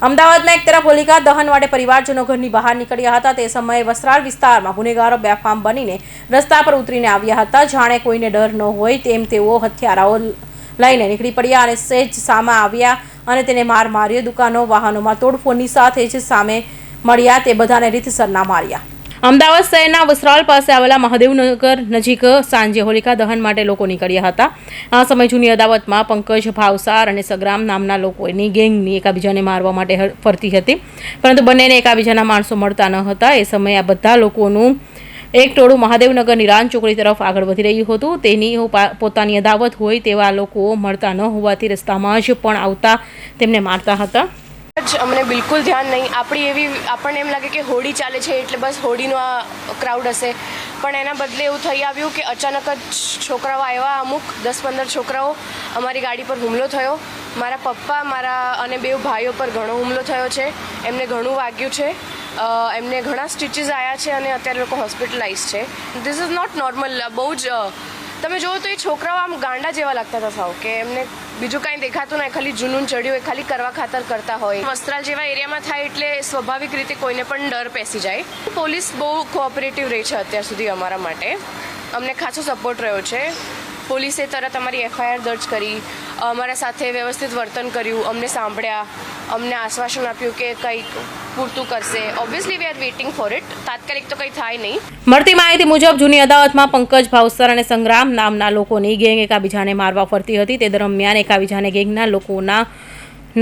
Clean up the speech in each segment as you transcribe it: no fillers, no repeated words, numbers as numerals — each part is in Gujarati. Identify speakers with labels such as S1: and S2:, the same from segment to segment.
S1: અમદાવાદમાં એક તરફ હોલિકા દહન માટે પરિવારજનો ઘરની બહાર નીકળ્યા હતા તે સમયે વસ્ત્રાલ વિસ્તારમાં ગુનેગારો બેફામ બનીને રસ્તા પર ઉતરીને આવ્યા હતા. જાણે કોઈને ડર ન હોય તેમ તેઓ હથિયારો લઈને નીકળી પડ્યા અને સહેજ સામા આવ્યા અને તેને માર માર્યો. દુકાનો વાહનોમાં તોડફોડની સાથે જ સામે મળ્યા તે બધાને રીતસરના માર્યા. અમદાવાદ શહેરના વસ્ત્રાલ પાસે આવેલા મહાદેવનગર નજીક સાંજે હોલિકા દહન માટે લોકો નીકળ્યા હતા. આ સમય જૂની અદાવતમાં પંકજ ભાવસાર અને સગ્રામ નામના લોકોની ગેંગની એકાબીજાને મારવા માટે ફરતી હતી, પરંતુ બંનેને એકાબીજાના માણસો મળતા ન હતા. એ સમયે આ બધા લોકોનું એક ટોળું મહાદેવનગરની રાન ચોકડી તરફ આગળ વધી રહ્યું હતું. તેની પોતાની અદાવત હોય તેવા લોકો મળતા ન હોવાથી રસ્તામાં જ પણ આવતા તેમને મારતા હતા.
S2: અમને બિલકુલ ધ્યાન નહીં. આપણને એમ લાગે કે હોળી ચાલે છે એટલે બસ હોળીનો આ ક્રાઉડ હશે, પણ એના બદલે એવું થઈ આવ્યું કે અચાનક જ છોકરાઓ આવ્યા, અમુક 10-15 છોકરાઓ. અમારી ગાડી પર હુમલો થયો. મારા પપ્પા અને 2 ભાઈઓ પર ઘણો હુમલો થયો છે. એમને ઘણું વાગ્યું છે, એમને ઘણા સ્ટિચીસ આવ્યા છે અને અત્યારે લોકો હોસ્પિટલાઇઝ છે. This is not normal. બહુ જ તમે જુઓ તો એ છોકરાઓ આમ ગાંડા જેવા લાગતા હતા સાવ, કે એમને બીજું કાંઈ દેખાતું નહીં, ખાલી જુનૂન ચડ્યું હોય, ખાલી કરવા ખાતર કરતા હોય. વસ્ત્રાલ જેવા એરિયામાં થાય એટલે સ્વાભાવિક રીતે કોઈને પણ ડર પેસી જાય. પોલીસ બહુ કોઓપરેટિવ રહી છે અત્યાર સુધી અમારા માટે. અમને ખાસો સપોર્ટ રહ્યો છે. પોલીસે તરત અમારી FIR દર્જ કરી, અમારા સાથે વ્યવસ્થિત વર્તન કર્યું, અમને સાંભળ્યા, અમને આશ્વાસન આપ્યું કે કંઈક પૂરતું કરશે. Obviously we are waiting for it. તાત્કાલિક તો કંઈ થાય નહીં.
S1: મળતી માહિતી મુજબ જૂની અદાવતમાં પંકજ ભાવસર અને સંગ્રામ નામના લોકોની ગેંગ એકાબીજાને મારવા ફરતી હતી. તે દરમિયાન એકાબીજાને ગેંગના લોકોના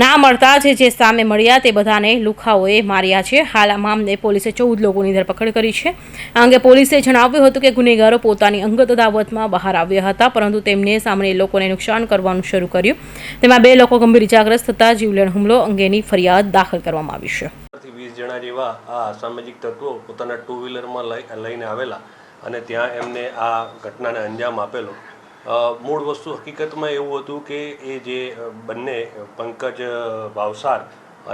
S1: ના મળતા જે સામે મળ્યા તે બધાને લુખાઓએ માર્યા છે. હાલ આ મામલે પોલીસે 14 લોકોની ધરપકડ કરી છે. આ અંગે પોલીસે જણાવ્યું હતું કે ગુનેગારો પોતાની અંગત અદાવતમાં બહાર આવ્યા હતા, પરંતુ તેમને સામાન્ય લોકોને નુકસાન કરવાનું શરૂ કર્યું. તેમાં 2 લોકો ગંભીર ઇજાગ્રસ્ત થતા જીવલેણ હુમલો અંગેની ફરિયાદ દાખલ કરવામાં આવી છે.
S3: 20 જણા જેવા આ અસામાજિક તત્વો પોતાના 2 વ્હીલરમાં લઈને આવેલા અને ત્યાં એમને આ ઘટનાને અંજામ આપેલો. મૂળ વસ્તુ હકીકતમાં એવું હતું કે એ જે બંને પંકજ ભાવસાર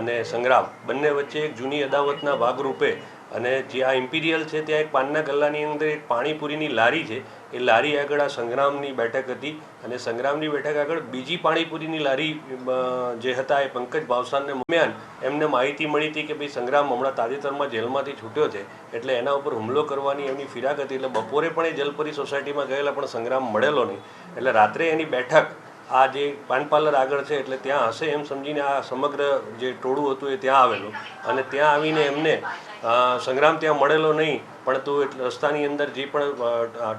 S3: અને સંગ્રામ બંને વચ્ચે એક જૂની અદાવતના ભાગરૂપે અને જે આ ઇમ્પિરિયલ છે ત્યાં એક પાનના ગલ્લાની અંદર એક પાણીપુરીની લારી છે. એ લારી આગળ આ સંગ્રામની બેઠક હતી અને સંગ્રામની બેઠક આગળ બીજી પાણીપુરીની લારી જે હતા એ પંકજ ભાવસારને દરમિયાન એમને માહિતી મળી હતી કે ભાઈ સંગ્રામ હમણાં તાજેતરમાં જેલમાંથી છૂટ્યો છે, એટલે એના ઉપર હુમલો કરવાની એમની ફિરાક હતી. એટલે બપોરે પણ એ જલપરી સોસાયટીમાં ગયેલા પણ સંગ્રામ મળેલો નહીં. એટલે રાત્રે એની બેઠક આ જે પાન પાર્લર આગળ છે એટલે ત્યાં હશે એમ સમજીને આ સમગ્ર જે ટોળું હતું એ ત્યાં આવેલું અને ત્યાં આવીને એમને સંગ્રામ ત્યાં મળેલો નહીં, પરંતુ રસ્તાની અંદર જે પણ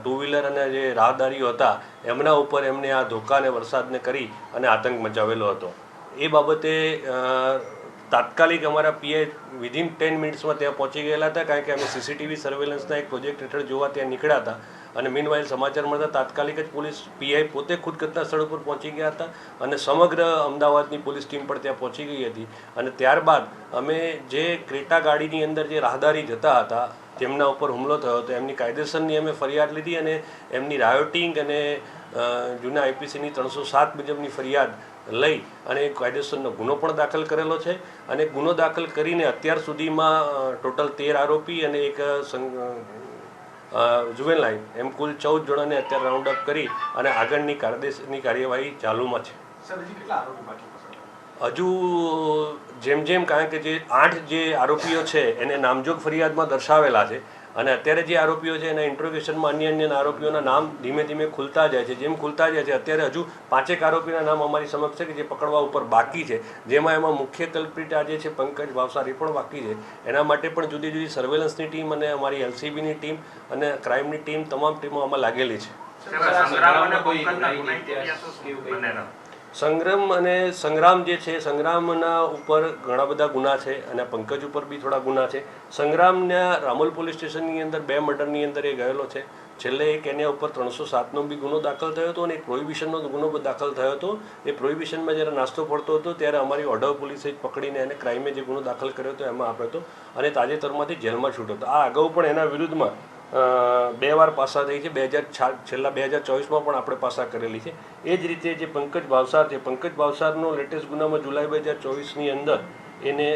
S3: 2 વ્હીલર અને જે રાહદારીઓ હતા એમના ઉપર એમને આ ધોકા અને વરસાદને કરી અને આતંક મચાવેલો હતો. એ બાબતે તાત્કાલિક અમારા PI વિધિન 10 મિનિટ્સમાં ત્યાં પહોંચી ગયેલા હતા, કારણ કે અમે CCTV સર્વેલન્સના એક પ્રોજેક્ટ હેઠળ જોવા ત્યાં નીકળ્યા હતા અને મીનવાઇલ સમાચાર મળતા તાત્કાલિક જ પોલીસ PI પોતે ખુદ ઘટના સ્થળ ઉપર પહોંચી ગયા હતા અને સમગ્ર અમદાવાદની પોલીસ ટીમ પણ ત્યાં પહોંચી ગઈ હતી. અને ત્યારબાદ અમે જે ક્રેટા ગાડીની અંદર જે રાહદારી જતા હતા તેમના ઉપર હુમલો થયો હતો એમની કાયદેસરની અમે ફરિયાદ લીધી અને એમની રાયોટિંગ અને જૂના IPCની 307 મુજબની ફરિયાદ લઈ અને કાયદેસરનો ગુનો પણ દાખલ કરેલો છે. અને ગુનો દાખલ કરીને અત્યાર સુધીમાં ટોટલ 13 આરોપી અને એક જુવેનાઇલ એમ કુલ 14 જણાને અત્યારે રાઉન્ડ અપ કરી અને આગળની કાયદેસરની કાર્યવાહી ચાલુમાં છે. હજુ જેમ કારણ કે જે 8 જે આરોપીઓ છે એને નામજોગ ફરિયાદમાં દર્શાવેલા છે અને અત્યારે જે આરોપીઓ છે એના ઇન્ટ્રોગેશનમાં અન્ય આરોપીઓના નામ ધીમે ધીમે ખુલતા જાય છે. જેમ ખુલતા જાય છે અત્યારે હજુ 5 આરોપીના નામ અમારી સમક્ષ છે કે જે પકડવા ઉપર બાકી છે, એમાં મુખ્ય કલ્પ્રિટ આજે છે પંકજ ભાવસાર, એ પણ બાકી છે. એના માટે પણ જુદી જુદી સર્વેલન્સની ટીમ અને અમારી LCBની ટીમ અને ક્રાઇમની ટીમ તમામ ટીમો આમાં લાગેલી છે. સંગ્રામ જે છે સંગ્રામના ઉપર ઘણા બધા ગુના છે અને પંકજ ઉપર બી થોડા ગુના છે. સંગ્રામના રામોલ પોલીસ સ્ટેશનની અંદર 2 મર્ડરની અંદર એ ગયેલો છે. છેલ્લે એક એના ઉપર 307નો બી ગુનો દાખલ થયો હતો અને એક પ્રોહિબિશનનો ગુનો દાખલ થયો હતો. એ પ્રોહિબિશનમાં જ્યારે નાસ્તો પડતો હતો ત્યારે અમારી ઓઢવ પોલીસે પકડીને એને ક્રાઇમે જે ગુનો દાખલ કર્યો હતો એમાં આપ્યો હતો અને તાજેતરમાંથી જેલમાં છૂટ્યો હતો. આ અગાઉ પણ એના વિરુદ્ધમાં 2 વાર પાસા થઈ છે. છેલ્લા 2024માં પણ આપણે પાસા કરેલી છે. એ જ રીતે જે પંકજ ભાવસાર છે, પંકજ ભાવસારનો લેટેસ્ટ ગુનામાં જુલાઈ 2024ની અંદર એને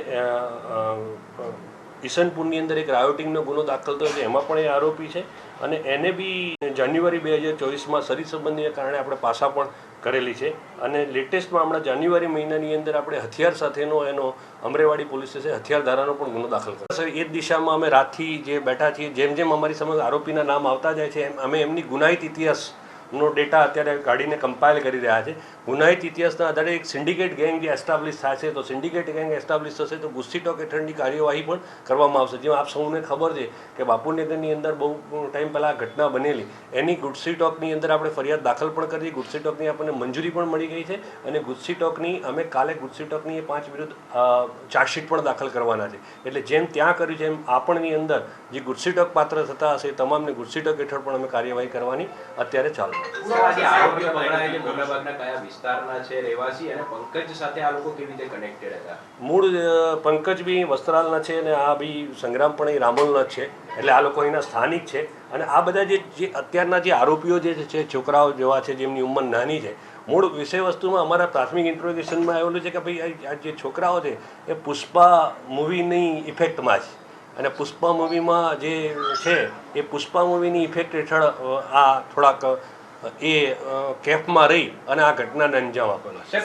S3: ઈસનપુરની અંદર એક રાયોટિંગનો ગુનો દાખલ થયો છે, એમાં પણ એ આરોપી છે અને એને બી જાન્યુઆરી 2024માં શરીર સંબંધીના કારણે આપણે પાસા પણ કરેલી છે અને લેટેસ્ટમાં હમણાં જાન્યુઆરી મહિનાની અંદર આપણે હથિયાર સાથેનો એનો અમરેવાડી પોલીસ સ્ટેશન હથિયાર ધારાનો પણ ગુનો દાખલ કર્યો. સર, એ જ દિશામાં અમે રાતથી જે બેઠા છીએ, જેમ જેમ અમારી સમક્ષ આરોપીના નામ આવતા જાય છે એમ અમે એમની ગુનાહિત ઇતિહાસનો ડેટા અત્યારે કાઢીને કમ્પાઇલ કરી રહ્યા છે. ગુનાહિત ઇતિહાસના આધારે એક સિન્ડિકેટ ગેંગ જે એસ્ટાબ્લિશ થાય છે, તો સિન્ડિકેટ ગેંગ એસ્ટાબ્લિશ થશે તો ગુસ્સીટોક હેઠળની કાર્યવાહી પણ કરવામાં આવશે. જેમ આપ સૌને ખબર છે કે બાપુનગરની અંદર બહુ ટાઈમ પહેલાં ઘટના બનેલી, એની ગુસ્સીટોકની અંદર આપણે ફરિયાદ દાખલ પણ કરી. ગુસ્સીટોકની આપણને મંજૂરી પણ મળી ગઈ છે અને ગુસ્સીટોકની અમે કાલે ગુસ્સીટોકની 5 વિરુદ્ધ ચાર્જશીટ પણ દાખલ કરવાના છે. એટલે જેમ ત્યાં કર્યું છે એમ આપણની અંદર જે ગુસ્સીટોક પાત્ર થતા હશે તમામને ગુસ્સીટોક હેઠળ પણ અમે કાર્યવાહી કરવાની અત્યારે ચાલુ. મૂળ પંકજ બી વસ્ત્રાલના છે અને આ બી સંગ્રામ પણ એ રામોલના જ છે. એટલે આ લોકો અહીંના સ્થાનિક છે અને આ બધા જે અત્યારના જે આરોપીઓ જે છે છોકરાઓ જેવા છે જેમની ઉંમર નાની છે, મૂળ વિષય વસ્તુમાં અમારા પ્રાથમિક ઇન્ટ્રોગેશનમાં આવેલું છે કે ભાઈ આ જે છોકરાઓ છે એ પુષ્પા મૂવીની ઇફેક્ટમાં છે અને પુષ્પા મૂવીમાં જે છે એ પુષ્પા મૂવીની ઇફેક્ટ હેઠળ આ થોડાક એ કેમ્પમાં રહી અને આ ઘટનાને અંજામ આપેલો છે.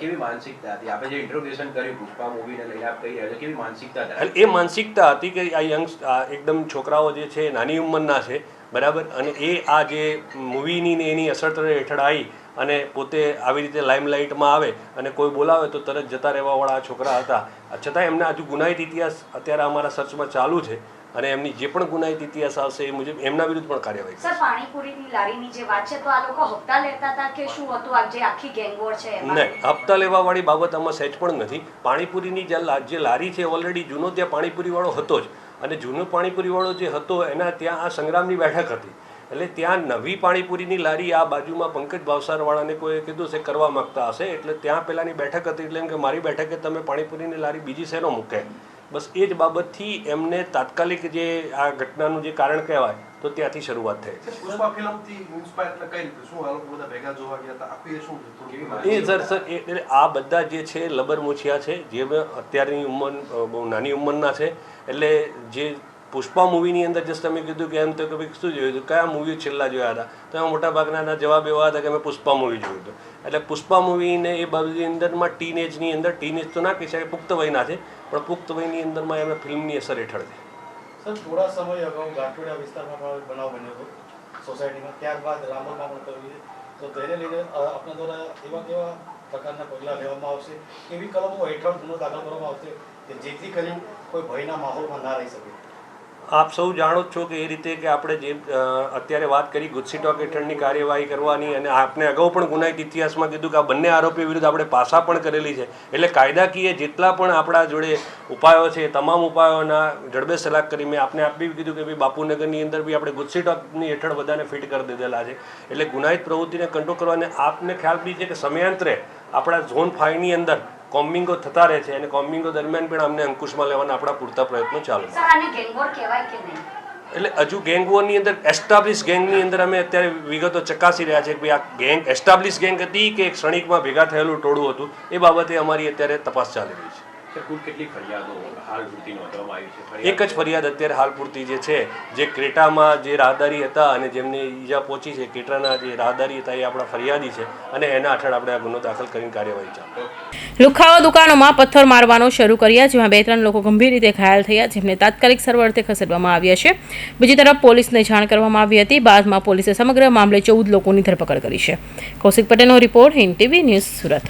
S4: કેવી માનસિકતા હતી? આપણે જે ઇન્ટ્રોગેશન કર્યું પુષ્પા મૂવીને લઈને આપ કહી રહ્યા છો, કેવી માનસિકતા હતી?
S3: એ માનસિકતા હતી કે આ એકદમ છોકરાઓ જે છે નાની ઉંમરના છે, બરાબર, અને એ આ જે મૂવીની ને એની અસર હેઠળ આવી અને પોતે આવી રીતે લાઇમલાઇટમાં આવે અને કોઈ બોલાવે તો તરત જતા રહેવાવાળા છોકરા હતા. છતાં એમને હજુ ગુનાહિત ઇતિહાસ અત્યારે અમારા સર્ચમાં ચાલુ છે અને એમની જે પણ ગુનાહિત ઇતિહાસ આવશે એ મુજબ એમના વિરુદ્ધ પણ કાર્યવાહી.
S5: સર, પાણીપુરીની લારીની જે વાત છે તો આ લોકો હપ્તા લેતા હતા કે શું હતું? આ જે આખી ગેંગવોર છે એમાં
S3: નહીં, હપ્તા લેવાવાળી બાબત આમાં સહેજ પણ નથી. પાણીપુરીની જે લારી છે ઓલરેડી જૂનો ત્યાં પાણીપુરીવાળો હતો જ અને જૂનો પાણીપુરીવાળો જે હતો એના ત્યાં આ સંગ્રામની બેઠક હતી. એટલે ત્યાં નવી પાણીપુરીની લારી આ બાજુમાં પંકજ ભાવસારવાળાને કોઈ કીધું છે કરવા માગતા હશે, એટલે ત્યાં પહેલાંની બેઠક હતી. એટલે એમ કે મારી બેઠકે તમે પાણીપુરીની લારી બીજી શેનો મૂકે, બસ એ જ બાબતથી એમને તાત્કાલિક જે આ ઘટનાનું જે કારણ કહેવાય તો ત્યાંથી શરૂઆત થઈ. સર આ બધા જે છે લબરમુછિયા છે, જે અત્યારની ઉંમર બહુ નાની ઉંમરના છે. એટલે જે પુષ્પા મૂવીની અંદર જસ્ટ તમે કીધું કે એમ તો કે ભાઈ શું જોયું હતું, કયા મૂવી છેલ્લા જોયા હતા, તો એમાં મોટાભાગના જવાબ એવા હતા કે મેં પુષ્પા મૂવી જોયું હતું. એટલે પુષ્પા મૂવીને એ બાબતની અંદરમાં ટીનેજની અંદર, ટીનેજ તો ના કહી શકાય, પુખ્ત વયના છે, પણ પુખ્ત વયની અંદરમાં એમને ફિલ્મની અસર હેઠળ છે.
S6: સર, થોડા સમય અગાઉ ગાંઠોડિયા વિસ્તારમાં પણ બનાવ બન્યો હતો સોસાયટીમાં, ત્યારબાદ રામોલમાં પણ કર્યું છે, તો તેને લઈને આપણા દ્વારા એવા કેવા પ્રકારના પગલાં લેવામાં આવશે, એવી કલમો હેઠળ ગુનો દાખલ કરવામાં આવશે કે જેથી કરીને કોઈ ભયના માહોલમાં ના રહી શકે?
S3: આપ સૌ જાણો જ છો કે એ રીતે કે આપણે જે અત્યારે વાત કરી ગુસ્સીટોક હેઠળની કાર્યવાહી કરવાની અને આપણે અગાઉ પણ ગુનાહિત ઇતિહાસમાં કીધું કે આ બંને આરોપીઓ વિરુદ્ધ આપણે પાસા પણ કરેલી છે. એટલે કાયદાકીય જેટલા પણ આપણા જોડે ઉપાયો છે તમામ ઉપાયોના જડબે સલાહ કરી મેં આપને આપ બી કીધું કે ભાઈ બાપુનગરની અંદર બી આપણે ગુસ્સીટોકની હેઠળ બધાને ફિટ કરી દીધેલા છે. એટલે ગુનાહિત પ્રવૃત્તિને કંટ્રોલ કરવાને આપને ખ્યાલ બી છે કે સમયાંતરે આપણા ઝોન 5ની અંદર કોમ્બિંગો થતા રહે છે અને કોમ્બિંગો દરમિયાન પણ અમને અંકુશમાં લેવાના આપણા પૂરતા પ્રયત્નો ચાલુ છે.
S5: સર, આને ગેંગવોર કહેવાય કે નહીં?
S3: એટલે હજુ ગેંગવોરની અંદર એસ્ટાબ્લિશ ગેંગની અંદર અમે અત્યારે વિગતો ચકાસી રહ્યા છે કે ભાઈ આ ગેંગ એસ્ટાબ્લિશ ગેંગ હતી કે એક ક્ષણિકમાં ભેગા થયેલું ટોળું હતું, એ બાબતે અમારી અત્યારે તપાસ ચાલી રહી છે.
S4: કેટલી ફરિયાદો હાલ પૂરતી નોંધવામાં આવી છે?
S3: એક જ ફરિયાદ અત્યારે હાલ પૂરતી જે છે, જે ક્રેટામાં જે રાહદારી હતા અને જેમને ઈજા પહોંચી છે, ક્રેટાના જે રાહદારી હતા એ આપણા ફરિયાદી છે અને એના હેઠળ આપણે આ ગુનો દાખલ કરીને કાર્યવાહી ચાલુ.
S1: લુખાઓ દુકાનોમાં પથ્થર મારવાનો શરૂ કર્યા, જેમાં 2-3 લોકો ગંભીર રીતે ઘાયલ થયા, જેમને તાત્કાલિક સારવાર અર્થે ખસેડવામાં આવ્યા છે. બીજી તરફ પોલીસને જાણ કરવામાં આવી હતી. બાદમાં પોલીસે સમગ્ર મામલે 14 લોકોની ધરપકડ કરી છે. કૌશિક પટેલનો report, Hind TV news, Surat.